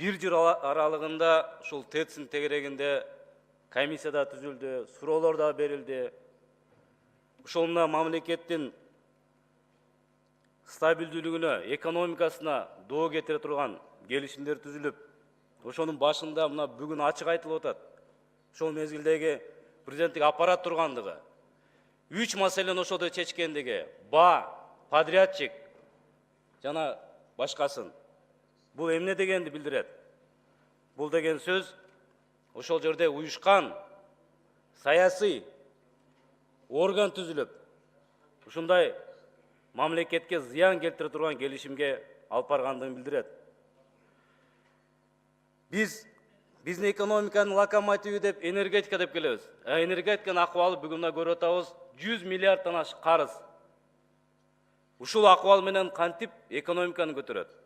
бир жыл аралыгында ушул ТЭЦ-ин тегерегинде комиссия да түзүлдү, суроолор да берилди. Ушул мына мамлекеттин стабилдүүлүгүнө, экономикасына доо кетире турган келишимдер түзүлүп, ошонун башында мына бүгүн ачык айтылып атат. Ошол мезгилдеги президенттик аппарат тургандыгы, 3 маселени ошодо чечкендиги, подрядчик жана башкасын. Бул эмне дегенди билдирет? Бул деген сөз ошол жерде уюшкан саясий орган түзүлүп, ушундай мамлекетке зыян келтире турган келишимге алып баргандыгын билдирет. Биздин экономиканын локомотиви деп энергетика деп келебиз. Энергетиканын акыбалы бүгүн көрүп атабыз, 100 миллиарддан ашык карыз. Ушул акыбал менен кантип экономиканы көтөрөт?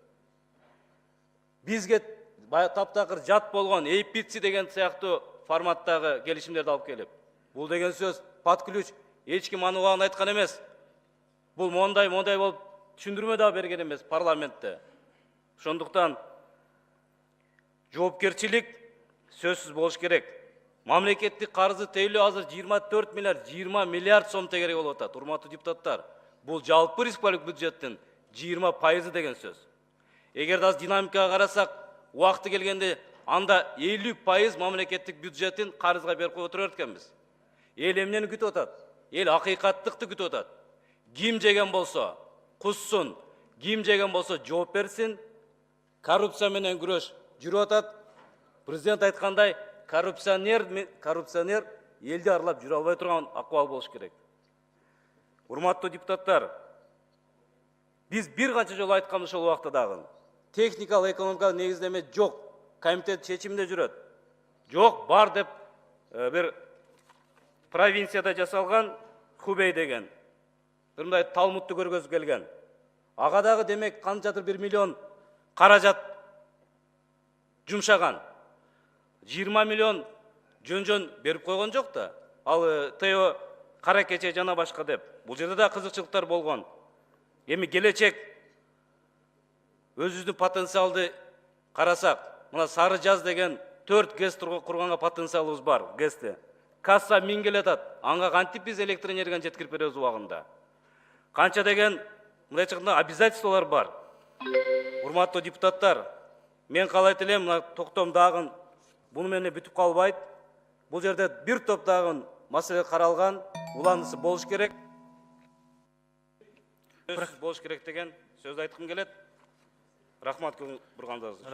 Бизге таптакыр жат болгон APC деген сыяктуу форматтагы келишимдерди алып келип, бул деген сөз под ключ, эч ким аны уган айткан эмес. Бул мондай болуп түшүндүрмө да берген эмес парламентте. Ошондуктан жоопкерчилик сөзсүз болуш керек. Мамлекеттик карызды тейлөө азыр 20 миллиард сом тегерек болуп атат. Урматтуу депутаттар, бул жалпы республикалык бюджеттин 20% деген сөз. Эгер да динамикага карасак, убакыты келгенде анда 50% мамлекеттик бюджеттин карызга берип коюп отурат экенбиз. Эл эмнени күтүп атат? Эл акыйкаттыкты күтүп атат. Ким жеген болсо куссун, ким жеген болсо жооп берсин. Коррупция менен күрөш жүрүп атат. Президент айткандай, коррупционер элди аралап жүрө албай турган акыбал болуш керек. Урматтуу депутаттар, биз бир канча жолу айтканбыз ошол убакта дагы. Техникалык экономикалык негиздеме жок, комитет чечиминде жүрөт. Жок, бар деп бир провинцияда жасалган Хубей деген бир мындай талмудту көргөзүп келген. Ага дагы демек канчадыр 1 миллион каражат жумшаган. 20 миллион жөн берип койгон жок да. Ал ТО кара кече жана башка деп. Бул жерде да кызыкчылыктар болгон. Эми келечек өзүбүздүн потенциалды карасак, мына Сары Жаз деген 4 ГЭС курганга потенциалыбыз бар, ГЭСти. Касса 1000 келет атат. Анга кантип биз электр энергияны жеткирип беребиз убагында? Канча деген мындай чыкканда обязательстволор бар. Урматтуу депутаттар, мен каалайт элем, мына токтом дагы буну менен бүтүп калбайт. Бул жерде бир топ дагы маселе каралган, уландысы болуш керек. Болуш керек деген сөздү айткым келет. Рахмат, көргөнүңүзгө.